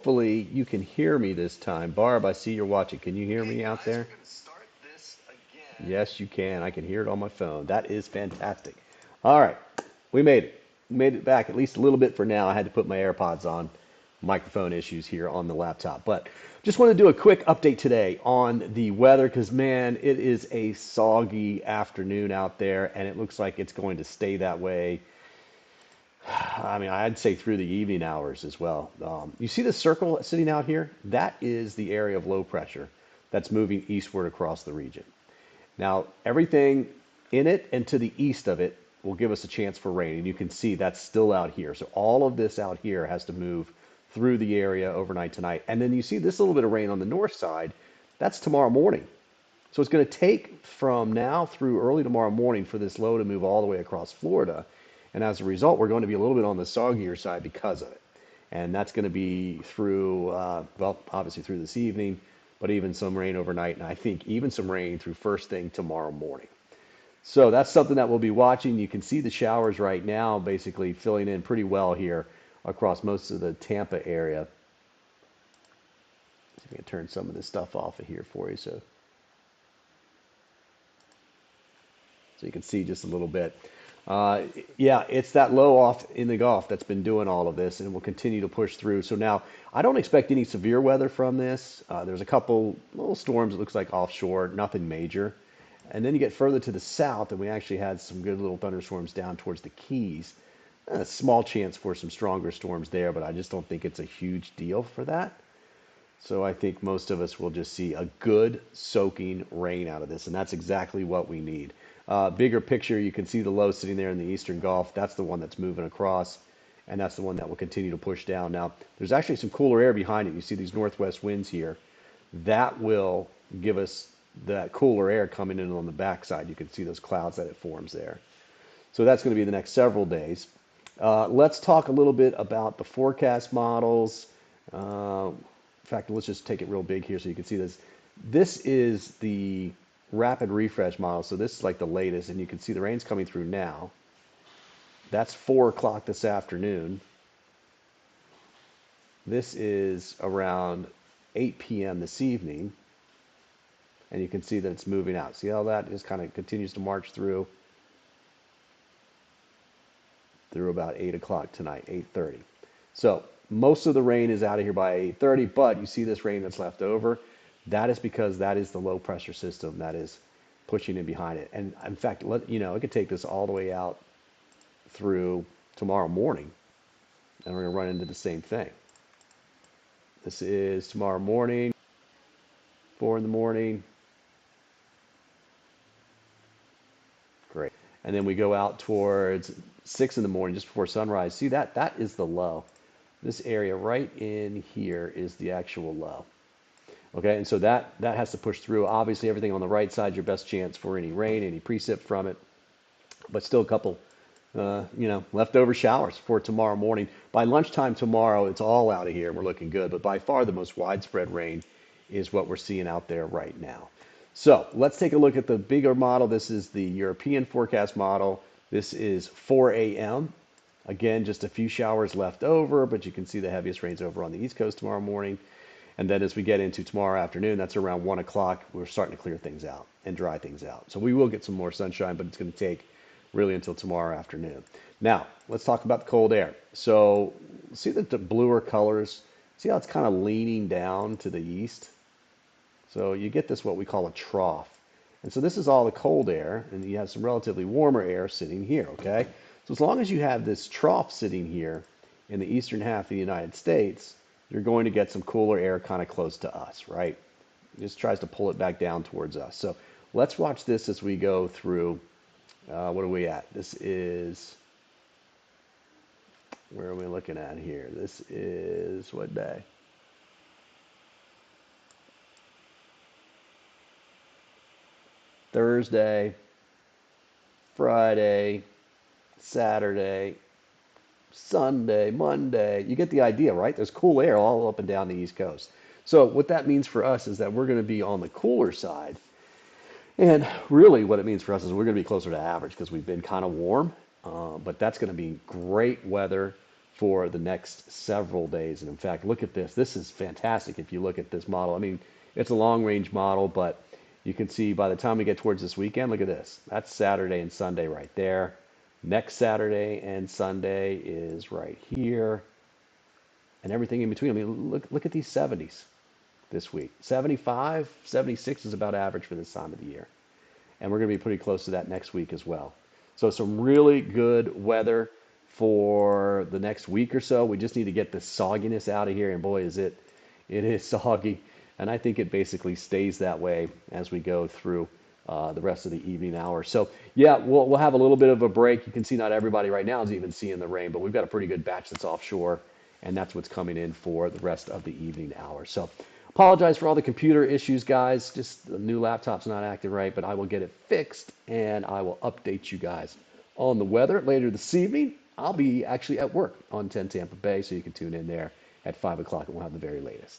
Hopefully you can hear me this time. Barb, I see you're watching. Can you hear Okay, me out guys, there? we're going to start this again. Yes, you can. I can hear it on my phone. That is fantastic. All right, we made it. We made it back at least a little bit for now. I had to put my AirPods on. Microphone issues here on the laptop. But just want to do a quick update today on the weather because, man, it is a soggy afternoon out there, and it looks like it's going to stay that way. I mean, I'd say through the evening hours as well. You see the circle sitting out here? That is the area of low pressure that's moving eastward across the region. Now, everything in it and to the east of it will give us a chance for rain. And you can see that's still out here. So all of this out here has to move through the area overnight tonight. And then you see this little bit of rain on the north side. That's tomorrow morning. So it's going to take from now through early tomorrow morning for this low to move all the way across Florida. And as a result, we're going to be a little bit on the soggier side because of it. And that's going to be through, well, obviously through this evening, but even some rain overnight. And I think even some rain through first thing tomorrow morning. So that's something that we'll be watching. You can see the showers right now basically filling in pretty well here across most of the Tampa area. See if I can turn some of this stuff off of here for you so you can see just a little bit. Uh, yeah, it's that low off in the Gulf that's been doing all of this and will continue to push through. So now I don't expect any severe weather from this. There's a couple little storms, it looks like offshore, nothing major. And then you get further to the south, and we actually had some good little thunderstorms down towards the Keys. A small chance for some stronger storms there, but I just don't think it's a huge deal for that. So I think most of us will just see a good soaking rain out of this, and that's exactly what we need. Bigger picture, you can see the low sitting there in the eastern Gulf. That's the one that's moving across, and that's the one that will continue to push down. Now, there's actually some cooler air behind it. You see these northwest winds here. That will give us that cooler air coming in on the backside. You can see those clouds that it forms there. So that's going to be the next several days. Let's talk a little bit about the forecast models. In fact, let's just take it real big here so you can see this. This is the rapid refresh model. So this is like the latest, and you can see the rain's coming through now. That's 4 o'clock this afternoon. This is around 8 p.m. this evening, and you can see that it's moving out. See how that just kind of continues to march through about 8 o'clock tonight, 8:30. So most of the rain is out of here by 8:30, but you see this rain that's left over. That is because that is the low pressure system that is pushing in behind it. And in fact, it could take this all the way out through tomorrow morning, and we're going to run into the same thing. This is tomorrow morning, 4 in the morning. Great. And then we go out towards 6 in the morning, just before sunrise. See that? That is the low. This area right in here is the actual low. Okay, and so that has to push through. Obviously, everything on the right side, your best chance for any rain, any precip from it, but still a couple, leftover showers for tomorrow morning. By lunchtime tomorrow, it's all out of here. We're looking good, but by far the most widespread rain is what we're seeing out there right now. So let's take a look at the bigger model. This is the European forecast model. This is 4 a.m. Again, just a few showers left over, but you can see the heaviest rains over on the East Coast tomorrow morning. And then as we get into tomorrow afternoon, that's around 1 o'clock, we're starting to clear things out and dry things out. So we will get some more sunshine, but it's going to take really until tomorrow afternoon. Now, let's talk about the cold air. So see the bluer colors? See how it's kind of leaning down to the east? So you get this what we call a trough. And so this is all the cold air, and you have some relatively warmer air sitting here, okay? So as long as you have this trough sitting here in the eastern half of the United States, you're going to get some cooler air kind of close to us, right? It just tries to pull it back down towards us. So let's watch this as we go through. What are we at? This is, where are we looking at here? This is what day? Thursday, Friday, Saturday, Sunday, Monday. You get the idea, right? There's cool air all up and down the East Coast. So what that means for us is that we're going to be on the cooler side. And really what it means for us is we're going to be closer to average because we've been kind of warm. But that's going to be great weather for the next several days. And in fact, look at this. This is fantastic if you look at this model. I mean, it's a long range model, but you can see by the time we get towards this weekend, look at this. That's Saturday and Sunday right there. Next Saturday and Sunday is right here, and everything in between. I mean, look at these 70s this week. 75, 76 is about average for this time of the year. And we're going to be pretty close to that next week as well. So some really good weather for the next week or so. We just need to get the sogginess out of here, and boy, it is soggy. And I think it basically stays that way as we go through the rest of the evening hours. So yeah, we'll have a little bit of a break. You can see not everybody right now is even seeing the rain, but we've got a pretty good batch that's offshore, and that's what's coming in for the rest of the evening hours. So apologize for all the computer issues, guys. Just the new laptop's not acting right, but I will get it fixed, and I will update you guys on the weather later this evening. I'll be actually at work on 10 Tampa Bay, so you can tune in there at 5 o'clock, and we'll have the very latest.